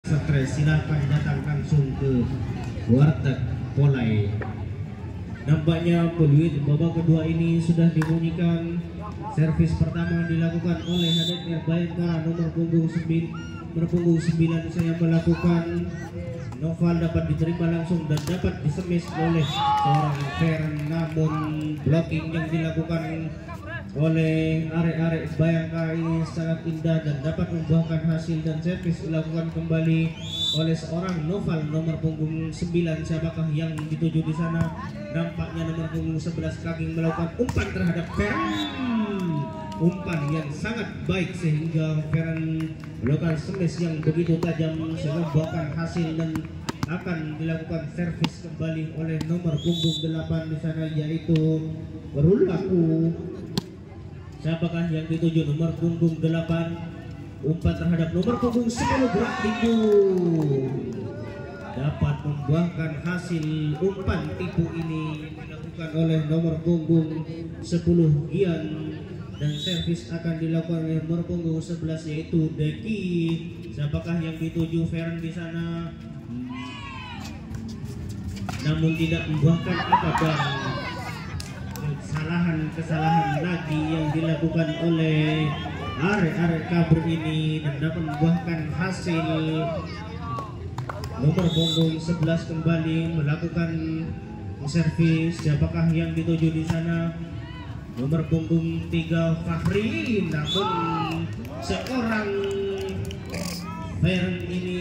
Stres, silakan datang langsung ke Warteg Polai. Nampaknya peluit babak kedua ini sudah dibunyikan. Servis pertama dilakukan oleh Hadid Bayangkara nomor punggung 9 saya melakukan. Noval dapat diterima langsung dan dapat disemis oleh seorang Feren, namun blocking yang dilakukan oleh arek-arek Bayangkara ini sangat indah dan dapat membuahkan hasil, dan servis dilakukan kembali oleh seorang Noval nomor punggung 9. Siapakah yang dituju di sana? Nampaknya nomor punggung 11 Kaging melakukan umpan terhadap Feren. Umpan yang sangat baik sehingga Feren melakukan smash yang begitu tajam sehingga membuahkan hasil, dan akan dilakukan servis kembali oleh nomor punggung 8 di sana, yaitu berlaku. Siapakah yang dituju? Nomor punggung 8. Umpan terhadap nomor punggung 10 berat tipu. Dapat membuahkan hasil. Umpan tipu ini dilakukan oleh nomor punggung 10 Gian, dan servis akan dilakukan oleh nomor punggung 11 yaitu Deki. Siapakah yang dituju? Feren di sana, namun tidak membuahkan apa-apa. Kesalahan lagi yang dilakukan oleh arek-arek kabur ini dan dapat membuahkan hasil. Nomor punggung 11 kembali melakukan servis. Siapakah yang dituju di sana? Nomor punggung 3 Fahri, namun seorang Feren ini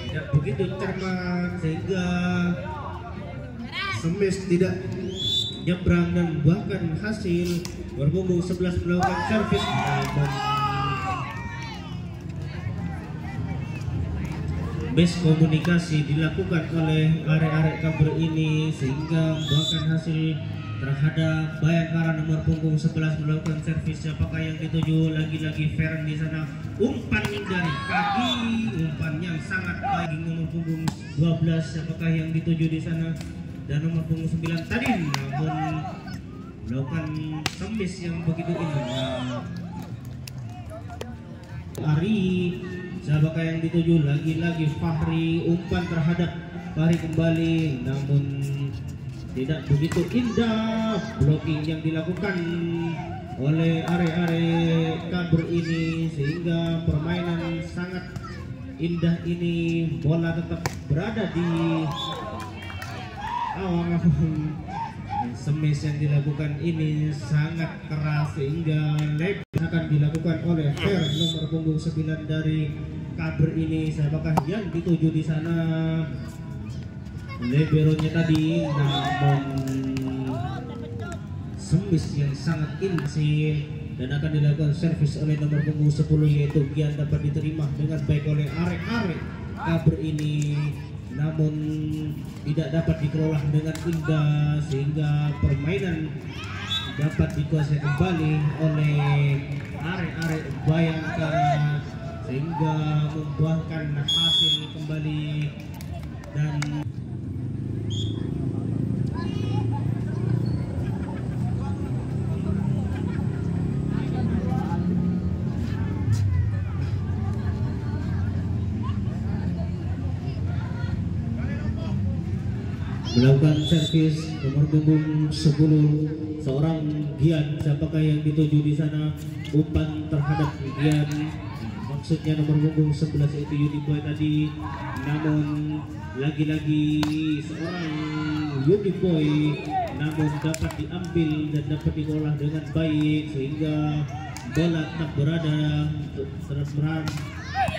tidak begitu cermat sehingga smash tidak nyebrang dan membuahkan hasil. Nomor punggung 11 melakukan servis, namun miskomunikasi dilakukan oleh arek-arek kabur ini sehingga membuahkan hasil terhadap Bayangkara. Nomor punggung 11 melakukan servis. Siapakah yang dituju? Lagi-lagi Feren di sana. Umpan dari kaki, umpan yang sangat baik. Nomor punggung 12. Siapakah yang dituju di sana? Dan nomor punggung 9 tadi, namun melakukan semis yang begitu indah. Ari, siapakah yang dituju? Lagi-lagi Fahri. Umpan terhadap Fahri kembali, namun tidak begitu indah. Blocking yang dilakukan oleh area-area kabur ini sehingga permainan sangat indah ini. Bola tetap berada di awang. Smash yang dilakukan ini sangat keras sehingga leg akan dilakukan oleh Fer nomor punggung 9 dari kabur ini. Siapakah yang dituju di sana? Liberonya tadi, namun smash yang sangat indah dan akan dilakukan servis oleh nomor punggung 10 yaitu Gian, dapat diterima dengan baik oleh arek-arek kabur ini, namun tidak dapat dikelola dengan indah sehingga permainan dapat dikuasai kembali oleh arek-arek Bayangkara sehingga membuahkan hasil kembali. Dan melakukan servis nomor punggung 10 seorang Gian. Siapakah yang dituju di sana? Umpan terhadap Gian, maksudnya nomor punggung 11 yaitu Uniboy tadi, namun lagi-lagi seorang Uniboy, namun dapat diambil dan dapat diolah dengan baik sehingga bola tetap berada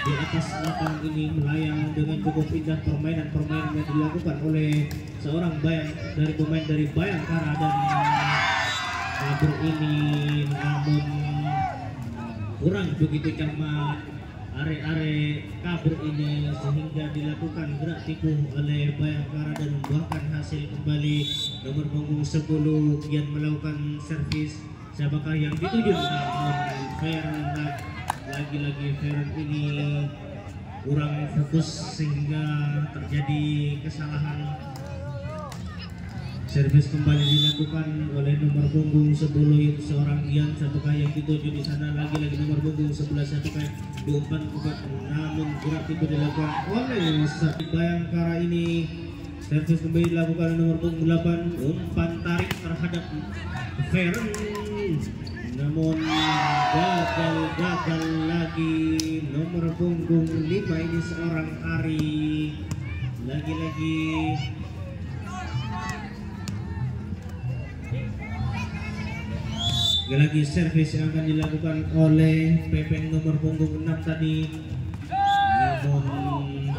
di atas lapangan ini, melayang dengan cukup indah. Permainan yang dilakukan oleh seorang pemain dari Bayangkara dan kabur ini, namun kurang begitu cermat are kabur ini sehingga dilakukan gerak tipu oleh Bayangkara dan membuahkan hasil kembali. Nomor punggung 10 Gian melakukan servis. Siapakah yang dituju? Namun Feren, lagi-lagi Feren ini kurang fokus sehingga terjadi kesalahan. Servis kembali dilakukan oleh nomor punggung 10 yaitu seorang Dian, apakah yang dituju di sana lagi-lagi nomor punggung 11 apakah diumpan namun gerak tiba dilakukan oleh Bayangkara ini. Servis kembali dilakukan oleh nomor punggung 8, umpan tarik terhadap Feren namun gagal lagi nomor punggung 5 ini seorang Ari. Lagi servis yang akan dilakukan oleh Pepeng nomor punggung 6 tadi, namun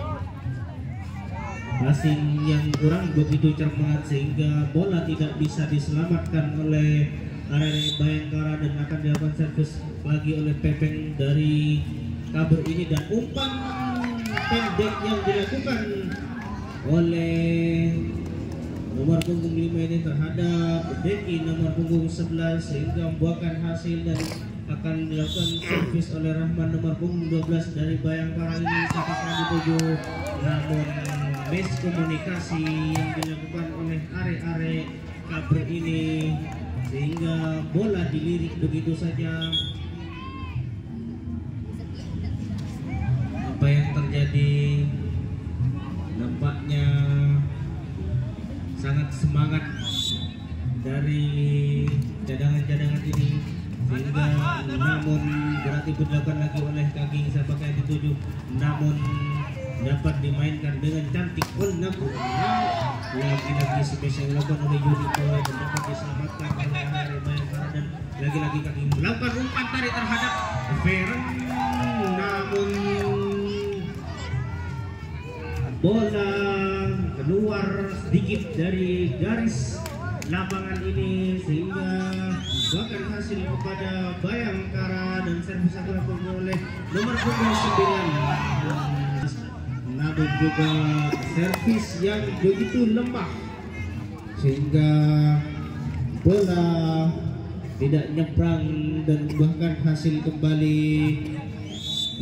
passing yang kurang begitu cermat sehingga bola tidak bisa diselamatkan oleh area Bayangkara dan akan dilakukan servis lagi oleh Pepeng dari Kabur ini dan umpan pendek yang dilakukan oleh nomor punggung 5 ini terhadap Deki nomor punggung 11 sehingga membuahkan hasil dan akan dilakukan servis oleh Rahman nomor punggung 12 dari Bayangkara ini sampaikan dituju namun miskomunikasi yang dilakukan oleh are Kabur ini sehingga bola dilirik begitu saja. Apa yang terjadi nampaknya sangat semangat dari cadangan-cadangan ini sehingga namun berarti dilakukan lagi oleh kaki siapakah yang dituju namun dapat dimainkan dengan cantik lagi-lagi spesial dilakukan oleh Yuriko dan dapat diselamatkan oleh Hari Bayangkara dan lagi-lagi kaki melakukan umpan tarik terhadap Feren namun bola keluar sedikit dari garis lapangan ini sehingga bahkan hasil kepada Bayangkara dan servis akan dilakukan oleh nomor punggung 9 namun juga servis yang begitu lemah sehingga bola tidak nyebrang dan bahkan hasil kembali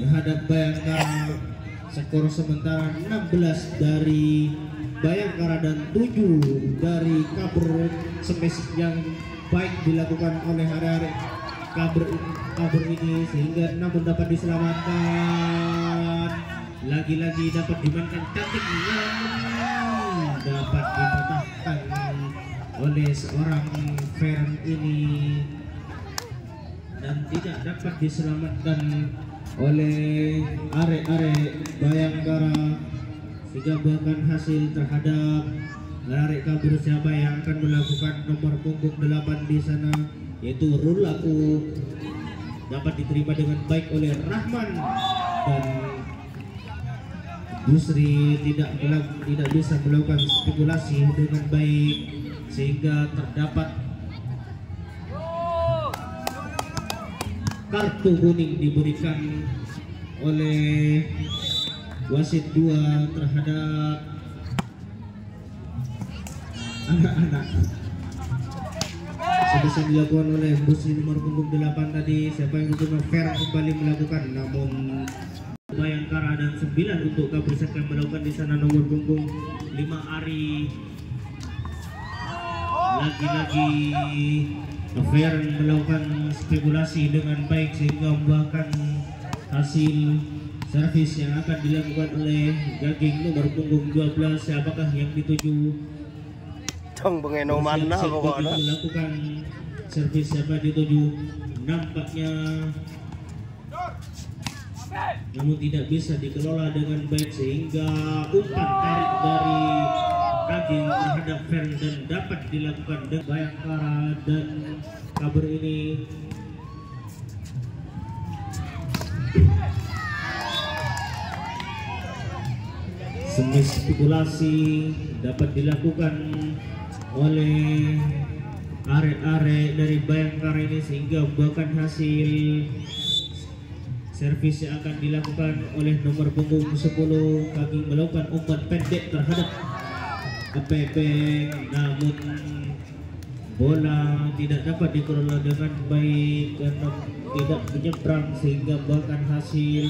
terhadap Bayangkara. Skor sementara 16 dari Bayangkara dan 7 dari Kabur. Smash yang baik dilakukan oleh hari-hari Kabur ini sehingga namun dapat diselamatkan. Lagi-lagi dapat dimainkan cantik namun dapat dipatahkan oleh seorang Feren ini dan tidak dapat diselamatkan oleh are Bayangkara sehingga bahkan hasil terhadap are Kabur siapa yang akan melakukan nomor punggung 8 di sana yaitu Rulaku dapat diterima dengan baik oleh Rahman dan Busri tidak bisa melakukan spekulasi dengan baik sehingga terdapat kartu kuning diberikan oleh wasit 2 terhadap anak-anak. Sebesar dilakukan oleh Busri nomor punggung 8 tadi siapa yang untuk fair kembali melakukan namun Bayangkara dan 9 untuk Kabur akan melakukan di sana nomor punggung 5 Ari. Lagi-lagi Fair melakukan spekulasi dengan baik sehingga membuahkan hasil servis yang akan dilakukan oleh Gaging nomor punggung 12 apakah yang dituju Tong bengeno mana pokoknya melakukan servis siapa dituju nampaknya namun tidak bisa dikelola dengan baik sehingga umpan tarik dari Gaging terhadap Fern dan dapat dilakukan dengan Bayangkara dan Kabur ini. Semi spekulasi dapat dilakukan oleh are dari Bayangkara ini sehingga bahkan hasil servis yang akan dilakukan oleh nomor punggung 10 Gaging melakukan umpan pendek terhadap Pepeng namun bola tidak dapat dikelola dengan baik karena tidak menyeberang sehingga bahkan hasil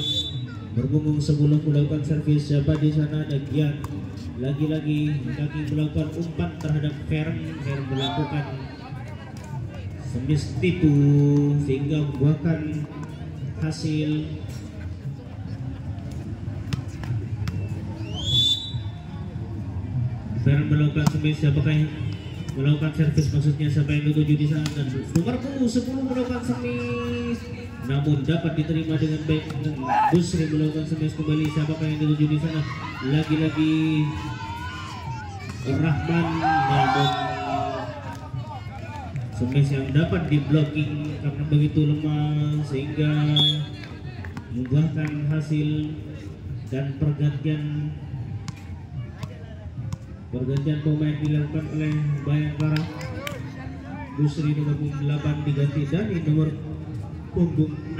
berpunggung sebelum melakukan servis. Siapa di sana ada Gian. Lagi-lagi kaki melakukan umpan terhadap Fern melakukan semis tipu sehingga membuahkan hasil. Fern melakukan semis. Siapakah yang melakukan servis, maksudnya siapa yang dituju di sana, dan nomor punggung 10 melakukan semis namun dapat diterima dengan baik. Busri melakukan semis kembali. Siapakah yang dituju di sana? Lagi-lagi Rahman, namun semis yang dapat di blocking karena begitu lemah sehingga membuahkan hasil. Dan pergantian pemain dilakukan oleh Bayangkara. Busri nomor punggung 8 diganti Dani nomor punggung 6.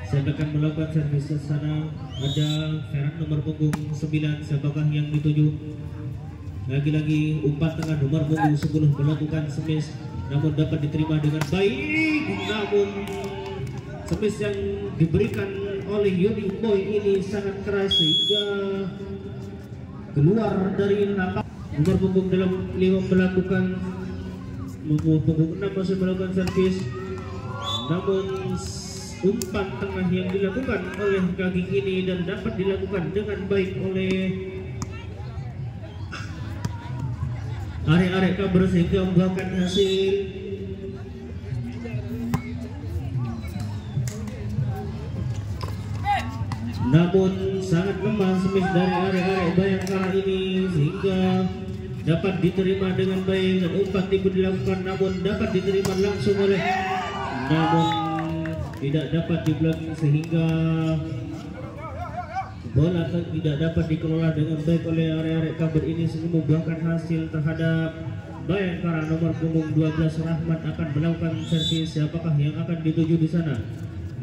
Saya akan melakukan servis ke sana. Ada Ferran nomor punggung 9. Siapakah yang dituju? Lagi-lagi umpan tengah nomor punggung 10 melakukan semis namun dapat diterima dengan baik. Namun semis yang diberikan oleh Yudi Boy ini sangat keras sehingga keluar dari lapak. Nomor punggung 5 melakukan, nomor punggung 6 masih melakukan servis namun umpan tengah yang dilakukan oleh kaki ini dan dapat dilakukan dengan baik oleh arek-arek Kabar sehingga membuahkan hasil. Namun sangat lemah semis dari arek-arek Bayangkara ini sehingga dapat diterima dengan baik dan umpan tipu dilakukan namun dapat diterima langsung oleh, namun tidak dapat diblocking sehingga bola tidak dapat dikelola dengan baik oleh arek-arek Kabar ini sehingga membuahkan hasil terhadap Bayangkara. Nomor punggung 12 Rahmat akan melakukan servis. Siapakah yang akan dituju di sana?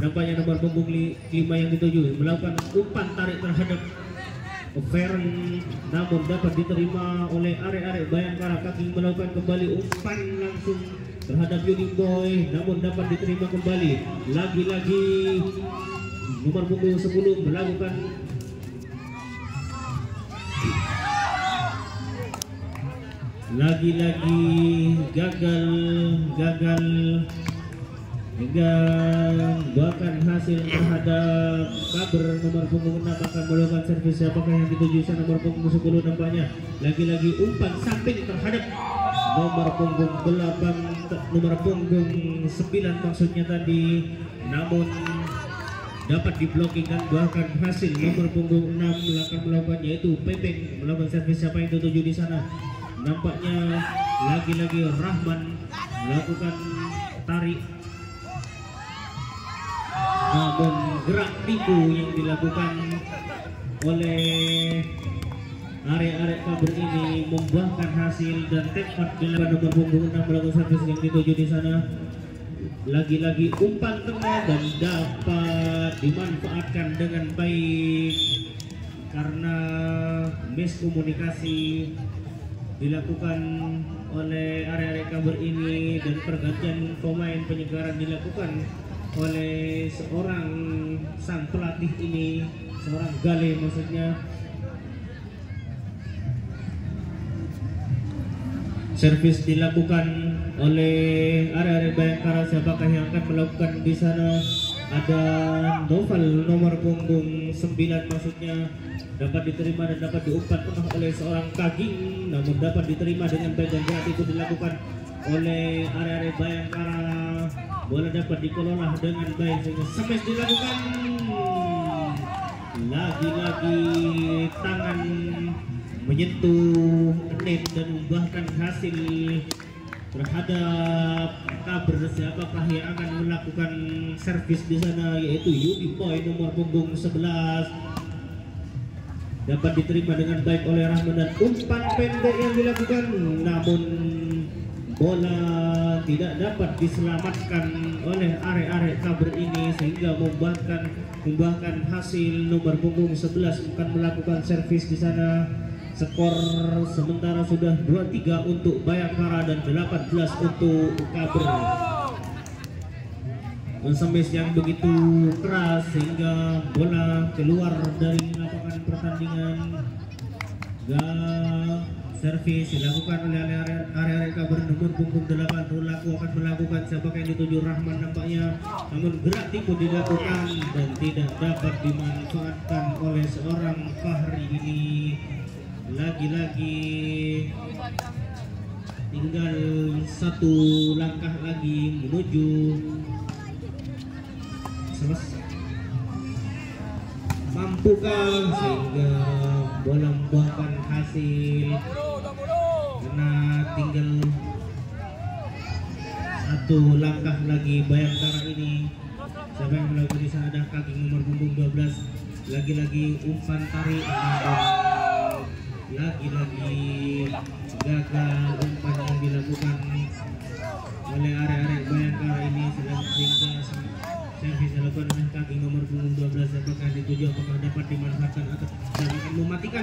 Nampaknya nomor punggung 5 yang dituju melakukan umpan tarik terhadap Fern namun dapat diterima oleh arek-arek Bayangkara. Kaki melakukan kembali umpan langsung terhadap Yudi Boy namun dapat diterima kembali. Lagi-lagi nomor punggung 10 melakukan lagi-lagi gagal hingga bahkan hasil terhadap Kabar. Nomor punggung 6 akan melakukan servis. Siapakah yang dituju sana? Nomor punggung 10 nampaknya lagi-lagi umpan samping terhadap nomor punggung 8, nomor punggung 9 maksudnya tadi, namun dapat diblocking dan bahkan hasil. Nomor punggung 6 akan melakukan, yaitu Pepeng melakukan servis. Siapa yang dituju di sana? Nampaknya lagi-lagi Rahman melakukan tarik namun gerak tipu yang dilakukan oleh arek-arek Kabar ini membuahkan hasil dan tepat dilakukan. Nomor punggung 6 melakukan servis yang dituju di sana. Lagi-lagi umpan tengah dan dapat dimanfaatkan dengan baik karena miskomunikasi dilakukan oleh arek-arek Kabar ini dan pergantian pemain penyegaran dilakukan oleh seorang sang pelatih ini, seorang Gale maksudnya. Servis dilakukan oleh arek-arek Bayangkara. Siapakah yang akan melakukan di sana? Ada Noval nomor punggung 9 maksudnya, dapat diterima dan dapat diumpan tengah oleh seorang Kaging namun dapat diterima dengan baik dan gerak itu dilakukan oleh arek-arek Bayangkara. Bola dapat dikelola dengan baik sehingga semes dilakukan. Lagi-lagi tangan menyentuh net dan membuahkan hasil terhadap Kabar. Siapakah yang akan melakukan servis di sana? Yaitu Yudi Boy nomor punggung 11. Dapat diterima dengan baik oleh Rahman dan umpan pendek yang dilakukan, namun bola tidak dapat diselamatkan oleh arek-arek Kabar ini sehingga membuahkan hasil. Nomor punggung 11 akan melakukan servis di sana. Skor sementara sudah 2-3 untuk Bayangkara dan 18 untuk Kabar. Smash yang begitu keras sehingga bola keluar dari lapangan pertandingan. Servis dilakukan oleh area cover nomor punggung 8. Rulaku akan melakukan sepakai yang dituju Rahman nampaknya, namun gerak tipu dilakukan dan tidak dapat dimanfaatkan oleh seorang Fahri ini. Lagi-lagi tinggal satu langkah lagi menuju selesai. Mampukah sehingga bola membuahkan hasil, karena tinggal satu langkah lagi Bayangkara ini. Siapa yang melakukan di sana? Ada kaki nomor punggung 12. Lagi-lagi umpan tarik, lagi-lagi gagal umpan yang dilakukan oleh area-area Bayangkara ini, sehingga servis dilakukan oleh kaki nomor punggung 12. Apakah dituju, apakah dapat dimanfaatkan atau akan mematikan